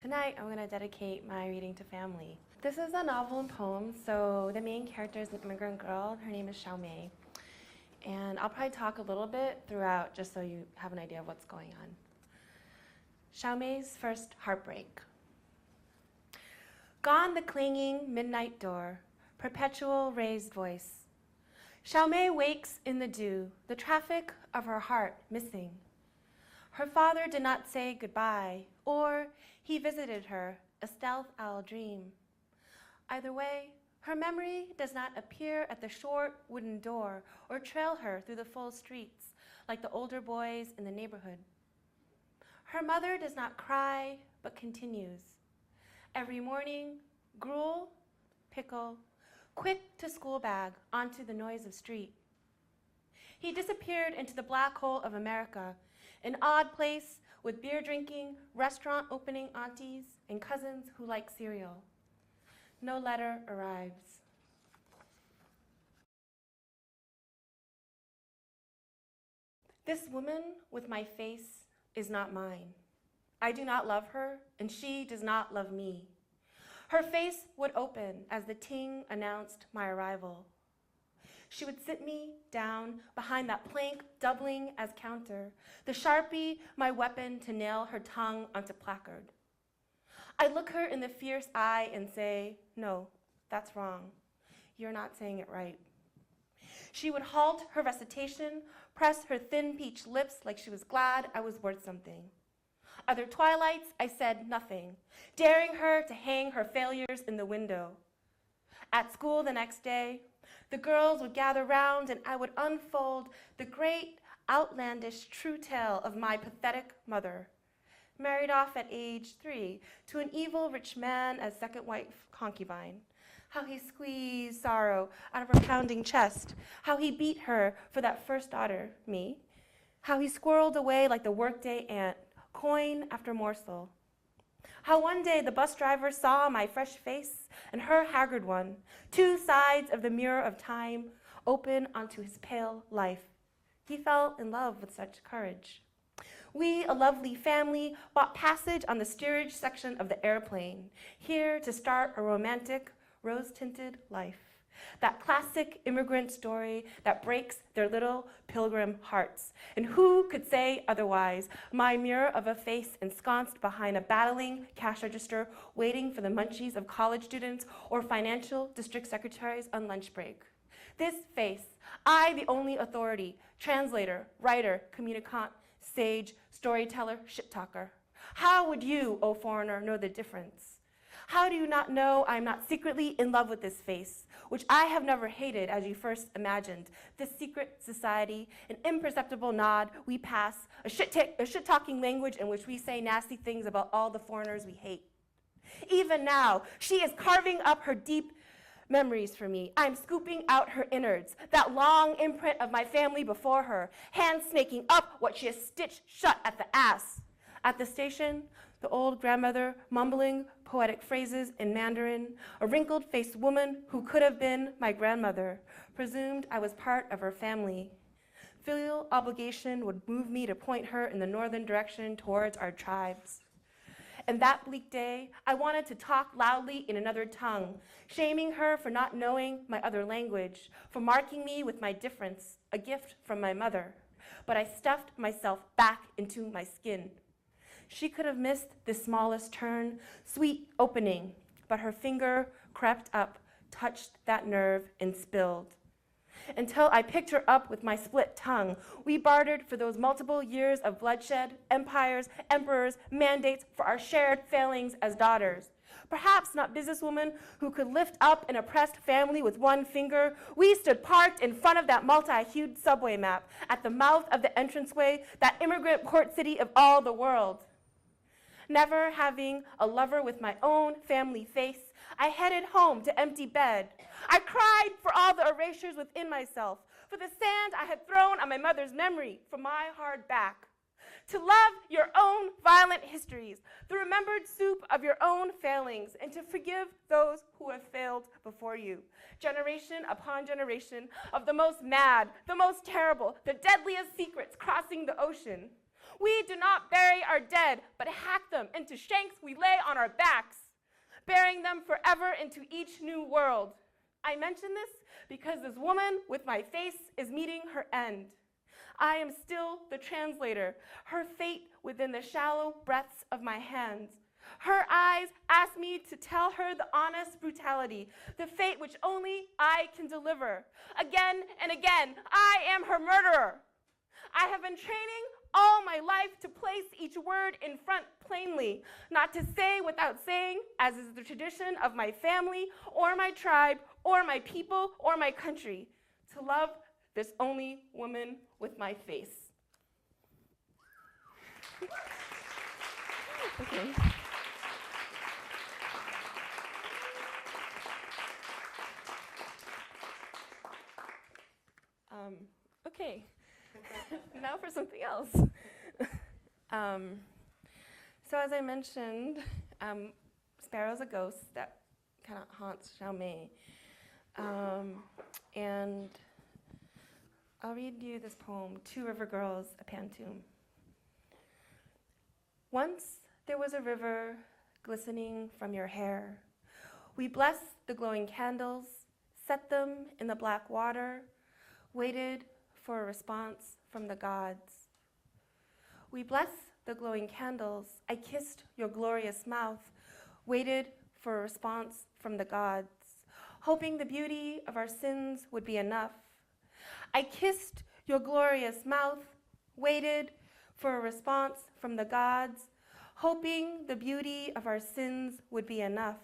Tonight, I'm going to dedicate my reading to family. This is a novel and poem, so the main character is an immigrant girl. Her name is Xiao Mei. And I'll probably talk a little bit throughout just so you have an idea of what's going on. Xiao Mei's first heartbreak. Gone the clanging midnight door, perpetual raised voice. Xiao Mei wakes in the dew, the traffic of her heart missing. Her father did not say goodbye, or he visited her, a stealth owl dream. Either way, her memory does not appear at the short wooden door or trail her through the full streets like the older boys in the neighborhood. Her mother does not cry, but continues. Every morning, gruel, pickle, quick to school bag onto the noise of street. He disappeared into the black hole of America, an odd place with beer-drinking, restaurant-opening aunties and cousins who like cereal. No letter arrives. This woman with my face is not mine. I do not love her, and she does not love me. Her face would open as the ting announced my arrival. She would sit me down behind that plank doubling as counter, the Sharpie my weapon to nail her tongue onto placard. I look her in the fierce eye and say, no, that's wrong. You're not saying it right. She would halt her recitation, press her thin peach lips like she was glad I was worth something. Other twilights, I said nothing, daring her to hang her failures in the window. At school the next day, the girls would gather round and I would unfold the great, outlandish, true tale of my pathetic mother, married off at age 3 to an evil rich man as second wife concubine. How he squeezed sorrow out of her pounding chest, how he beat her for that first daughter, me, how he squirreled away like the workday ant, coin after morsel. How one day the bus driver saw my fresh face and her haggard one, two sides of the mirror of time open onto his pale life. He fell in love with such courage. We, a lovely family, bought passage on the steerage section of the airplane, here to start a romantic, rose-tinted life. That classic immigrant story that breaks their little pilgrim hearts. And who could say otherwise? My mirror of a face ensconced behind a battling cash register, waiting for the munchies of college students or financial district secretaries on lunch break. This face, I, the only authority, translator, writer, communicant, sage, storyteller, shit-talker. How would you, O foreigner, know the difference? How do you not know I'm not secretly in love with this face, which I have never hated as you first imagined? This secret society, an imperceptible nod we pass, a shit-talking language in which we say nasty things about all the foreigners we hate. Even now, she is carving up her deep memories for me. I'm scooping out her innards, that long imprint of my family before her, hand snaking up what she has stitched shut at the ass. At the station, the old grandmother mumbling poetic phrases in Mandarin, a wrinkled-faced woman who could have been my grandmother, presumed I was part of her family. Filial obligation would move me to point her in the northern direction towards our tribes. And that bleak day, I wanted to talk loudly in another tongue, shaming her for not knowing my other language, for marking me with my difference, a gift from my mother. But I stuffed myself back into my skin. She could have missed the smallest turn, sweet opening, but her finger crept up, touched that nerve, and spilled. Until I picked her up with my split tongue, we bartered for those multiple years of bloodshed, empires, emperors, mandates for our shared failings as daughters. Perhaps not businesswomen who could lift up an oppressed family with one finger, we stood parked in front of that multi-hued subway map at the mouth of the entranceway, that immigrant port city of all the world. Never having a lover with my own family face, I headed home to empty bed. I cried for all the erasures within myself, for the sand I had thrown on my mother's memory, for my hard back. To love your own violent histories, the remembered soup of your own failings, and to forgive those who have failed before you. Generation upon generation of the most mad, the most terrible, the deadliest secrets crossing the ocean. We do not bury our dead, but hack them into shanks we lay on our backs, burying them forever into each new world. I mention this because this woman with my face is meeting her end. I am still the translator, her fate within the shallow breaths of my hands. Her eyes ask me to tell her the honest brutality, the fate which only I can deliver. Again and again, I am her murderer. I have been training all my life to place each word in front plainly, not to say without saying, as is the tradition of my family or my tribe or my people or my country, to love this only woman with my face. Okay. Okay. Now for something else. So as I mentioned, Sparrow's a ghost that kind of haunts Xiaomei. And I'll read you this poem, Two River Girls, a Pantoum. Once there was a river glistening from your hair. We blessed the glowing candles, set them in the black water, waited for a response from the gods. We blessed the glowing candles. I kissed your glorious mouth, waited for a response from the gods, hoping the beauty of our sins would be enough. I kissed your glorious mouth, waited for a response from the gods, hoping the beauty of our sins would be enough.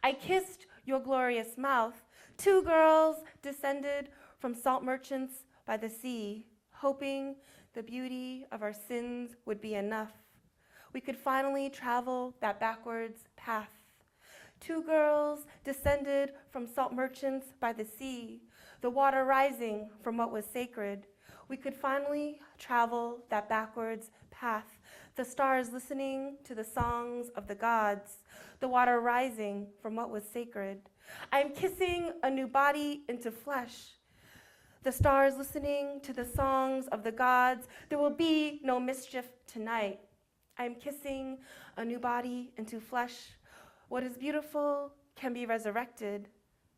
I kissed your glorious mouth. Two girls descended from salt merchants by the sea, hoping the beauty of our sins would be enough. We could finally travel that backwards path. Two girls descended from salt merchants by the sea, the water rising from what was sacred. We could finally travel that backwards path, the stars listening to the songs of the gods, the water rising from what was sacred. I am kissing a new body into flesh, the stars listening to the songs of the gods. There will be no mischief tonight. I am kissing a new body into flesh. What is beautiful can be resurrected.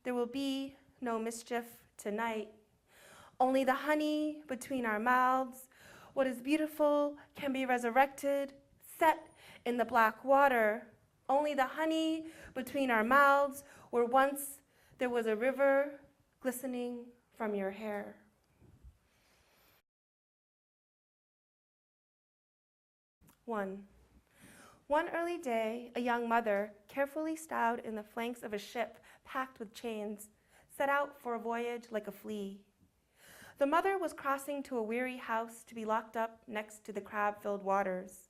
There will be no mischief tonight. Only the honey between our mouths. What is beautiful can be resurrected, set in the black water. Only the honey between our mouths, where once there was a river glistening from your hair. One early day, a young mother, carefully stowed in the flanks of a ship packed with chains, set out for a voyage like a flea. The mother was crossing to a weary house to be locked up next to the crab-filled waters.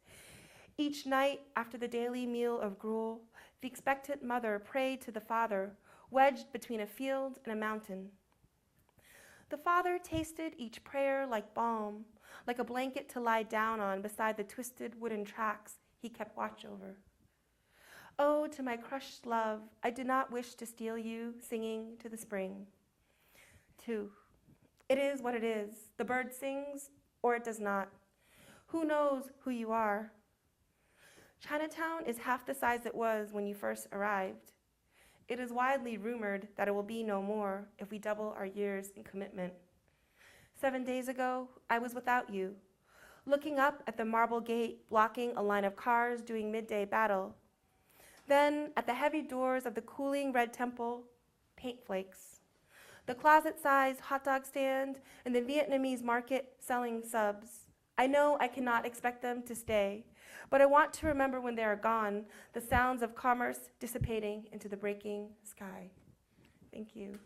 Each night, after the daily meal of gruel, the expectant mother prayed to the father, wedged between a field and a mountain. The father tasted each prayer like balm, like a blanket to lie down on beside the twisted wooden tracks he kept watch over. Oh, to my crushed love, I did not wish to steal you, singing to the spring. 2. It is what it is. The bird sings, or it does not. Who knows who you are? Chinatown is half the size it was when you first arrived. It is widely rumored that it will be no more if we double our years in commitment. 7 days ago, I was without you, looking up at the marble gate blocking a line of cars doing midday battle. Then, at the heavy doors of the cooling red temple, paint flakes. The closet-sized hot dog stand and the Vietnamese market selling subs. I know I cannot expect them to stay, but I want to remember when they are gone, the sounds of commerce dissipating into the breaking sky. Thank you.